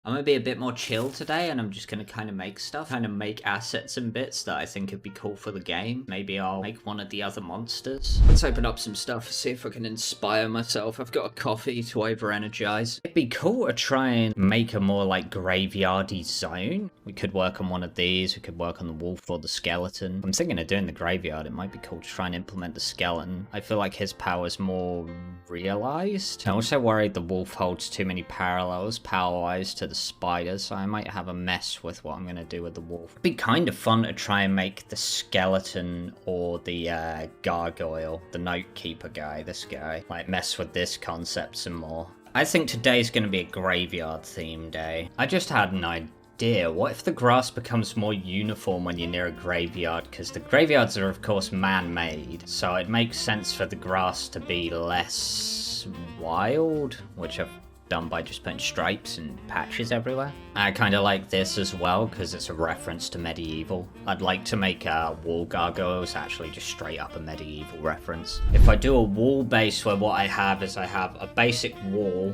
I'm gonna be a bit more chill today, and I'm just gonna kind of make stuff, kind of make assets and bits that I think would be cool for the game. Maybe I'll make one of the other monsters. Let's open up some stuff, see if I can inspire myself. I've got a coffee to over-energize. It'd be cool to try and make a more like graveyardy zone. We could work on one of these, we could work on the wolf or the skeleton. I'm thinking of doing the graveyard. It might be cool to try and implement the skeleton. I feel like his power's more realized. I'm also worried the wolf holds too many parallels power-wise to the spider, so I might have a mess with what I'm going to do with the wolf. It'd be kind of fun to try and make the skeleton or the gargoyle, the note keeper guy, this guy, like mess with this concept some more. I think today's going to be a graveyard theme day. I just had an idea. What if the grass becomes more uniform when you're near a graveyard? Because the graveyards are of course man-made, so it makes sense for the grass to be less wild, which I've done by just putting stripes and patches everywhere. I kind of like this as well because it's a reference to medieval. I'd like to make wall gargoyles actually just straight up a medieval reference. If I do a wall base where what I have is I have a basic wall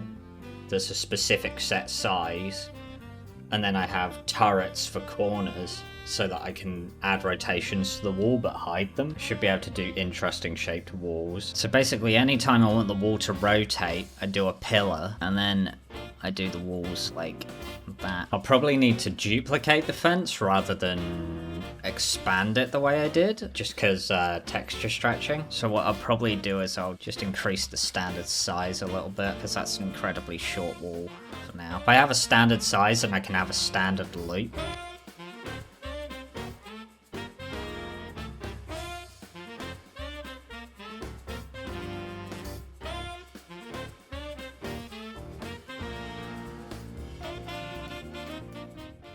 that's a specific set size, and then I have turrets for corners so that I can add rotations to the wall but hide them. Should be able to do interesting shaped walls. So basically anytime I want the wall to rotate, I do a pillar and then I do the walls like that. I'll probably need to duplicate the fence rather than expand it the way I did, just because texture stretching. So what I'll probably do is I'll just increase the standard size a little bit, because that's an incredibly short wall for now. If I have a standard size, then I can have a standard loop.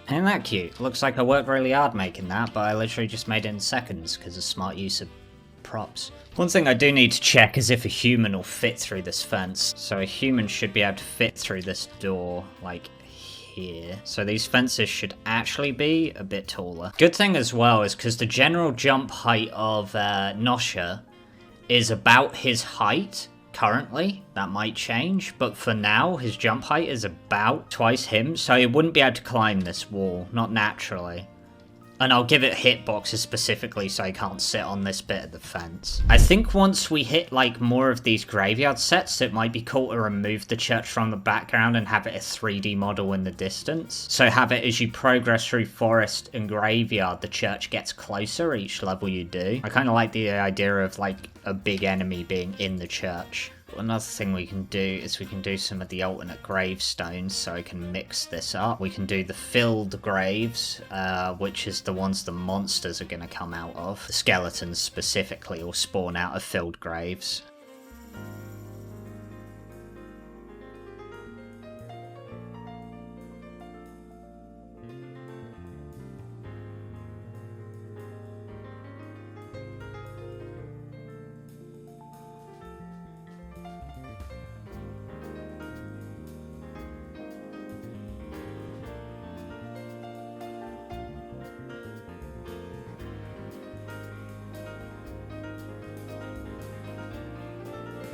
Ain't that cute? Looks like I worked really hard making that, but I literally just made it in seconds because of smart use of props. One thing I do need to check is if a human will fit through this fence. So a human should be able to fit through this door, like here. So these fences should actually be a bit taller. Good thing as well is because the general jump height of Nosha is about his height. Currently, that might change, but for now, his jump height is about twice him, so he wouldn't be able to climb this wall, not naturally. And I'll give it hitboxes specifically so he can't sit on this bit of the fence. I think once we hit like more of these graveyard sets, it might be cool to remove the church from the background and have it a 3D model in the distance. So have it as you progress through forest and graveyard, the church gets closer each level you do. I kind of like the idea of like a big enemy being in the church. Another thing we can do is we can do some of the alternate gravestones, so I can mix this up. We can do the filled graves, which is the ones the monsters are going to come out of. The skeletons specifically will spawn out of filled graves.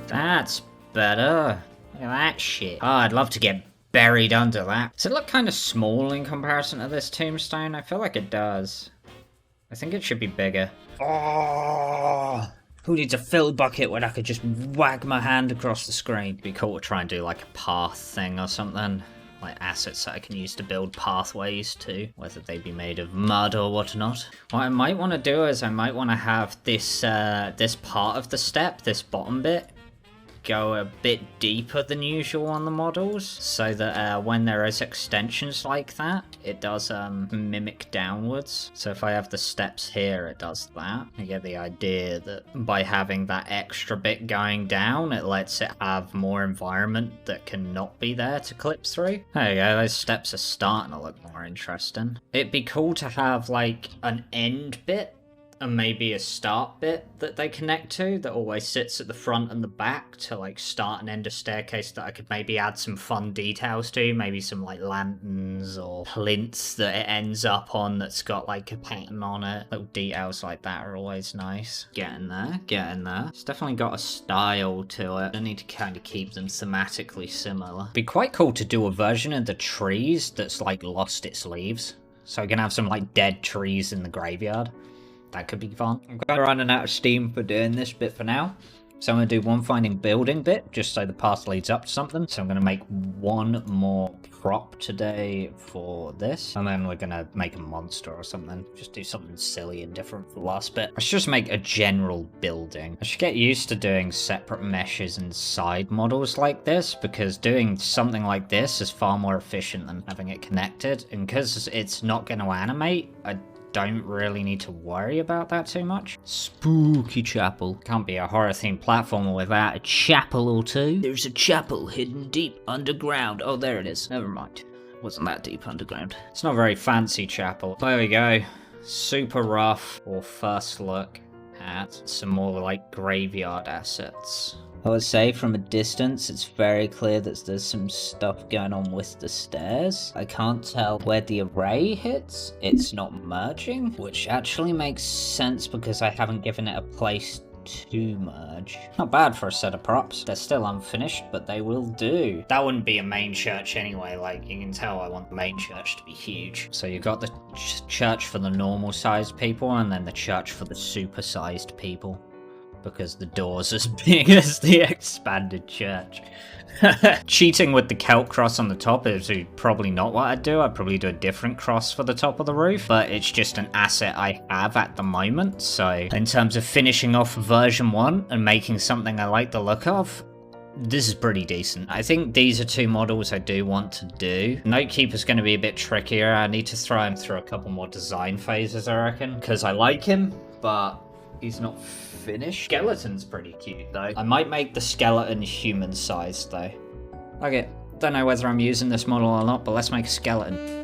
That's better. Look at that shit. Oh, I'd love to get buried under that. Does it look kind of small in comparison to this tombstone? I feel like it does. I think it should be bigger. Oh, who needs a fill bucket when I could just wag my hand across the screen? It'd be cool to try and do like a path thing or something. Like assets that I can use to build pathways to, whether they be made of mud or whatnot. What I might want to do is I might want to have this this part of the step, this bottom bit, go a bit deeper than usual on the models, so that when there is extensions like that, it does mimic downwards. So if I have the steps here, it does that. I get the idea that by having that extra bit going down, it lets it have more environment that can not be there to clip through. There you go, those steps are starting to look more interesting. It'd be cool to have like an end bit and maybe a start bit that they connect to that always sits at the front and the back to like start and end a staircase that I could maybe add some fun details to, maybe some like lanterns or plinths that it ends up on that's got like a pattern on it. Little details like that are always nice. Getting there, getting there. It's definitely got a style to it. I need to kind of keep them thematically similar. Be quite cool to do a version of the trees that's like lost its leaves. So we're gonna have some like dead trees in the graveyard. That could be fun. I'm kind of running out of steam for doing this bit for now. So I'm going to do one finding building bit, just so the path leads up to something. So I'm going to make one more prop today for this. And then we're going to make a monster or something. Just do something silly and different for the last bit. Let's just make a general building. I should get used to doing separate meshes and side models like this, because doing something like this is far more efficient than having it connected. And because it's not going to animate, I don't really need to worry about that too much. Spooky chapel. Can't be a horror themed platformer without a chapel or two. There's a chapel hidden deep underground. Oh, there it is. Never mind. Wasn't that deep underground. It's not a very fancy chapel. There we go. Super rough or first look at some more like graveyard assets. I would say from a distance, it's very clear that there's some stuff going on with the stairs. I can't tell where the array hits. It's not merging, which actually makes sense because I haven't given it a place to merge. Not bad for a set of props. They're still unfinished, but they will do. That wouldn't be a main church anyway. Like, you can tell I want the main church to be huge. So you've got the church for the normal sized people and then the church for the super sized people, because the door's as big as the expanded church. Cheating with the Celt cross on the top is probably not what I'd do. I'd probably do a different cross for the top of the roof, but it's just an asset I have at the moment. So in terms of finishing off version 1 and making something I like the look of, this is pretty decent. I think these are two models I do want to do. Notekeeper's going to be a bit trickier. I need to throw him through a couple more design phases, I reckon, because I like him, but he's not finished. Skeleton's pretty cute though. I might make the skeleton human sized though. Okay, don't know whether I'm using this model or not, but let's make a skeleton.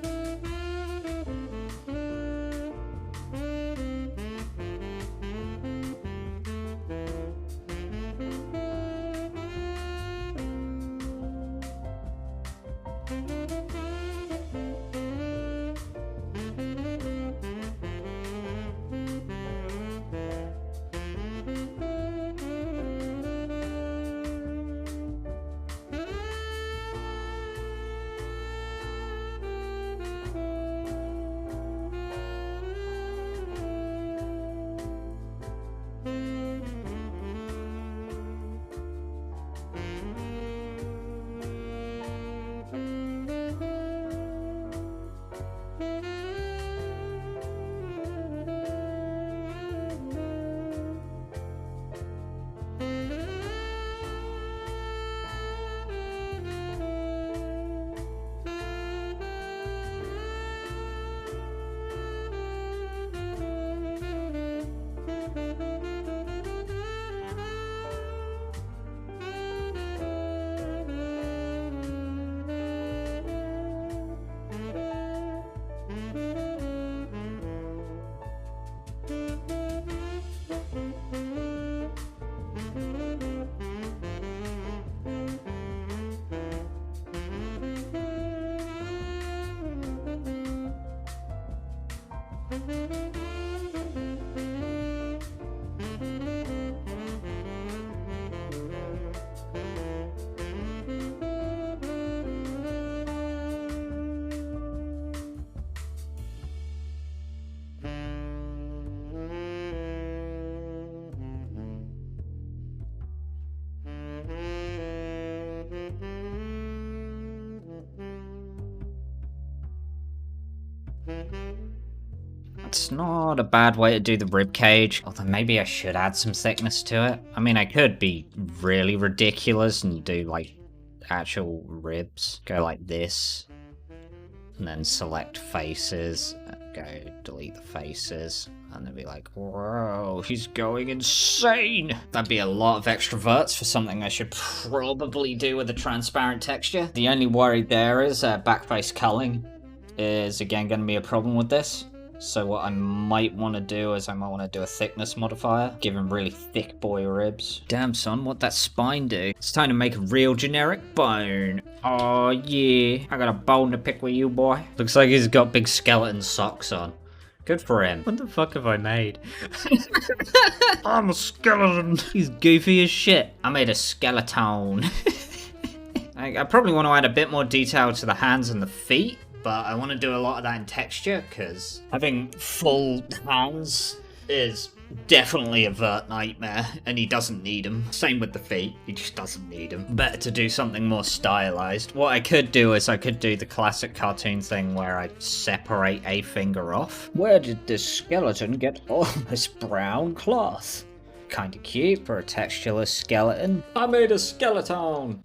It's not a bad way to do the rib cage, although maybe I should add some thickness to it. I mean, I could be really ridiculous and do like actual ribs. Go like this, and then select faces, go delete the faces, and then be like, whoa, he's going insane. That'd be a lot of extra verts for something I should probably do with a transparent texture. The only worry there is backface culling is again going to be a problem with this. So what I might want to do is I might want to do a thickness modifier, give him really thick boy ribs. Damn son, what'd that spine do? It's time to make a real generic bone. Oh yeah, I got a bone to pick with you, boy. Looks like he's got big skeleton socks on. Good for him. What the fuck have I made? I'm a skeleton. He's goofy as shit. I made a skeleton. I probably want to add a bit more detail to the hands and the feet, but I want to do a lot of that in texture, because having full hands is definitely a vert nightmare, and he doesn't need them. Same with the feet, he just doesn't need them. Better to do something more stylized. What I could do is I could do the classic cartoon thing where I separate a finger off. Where did this skeleton get all this brown cloth? Kinda cute for a textureless skeleton. I made a skeleton!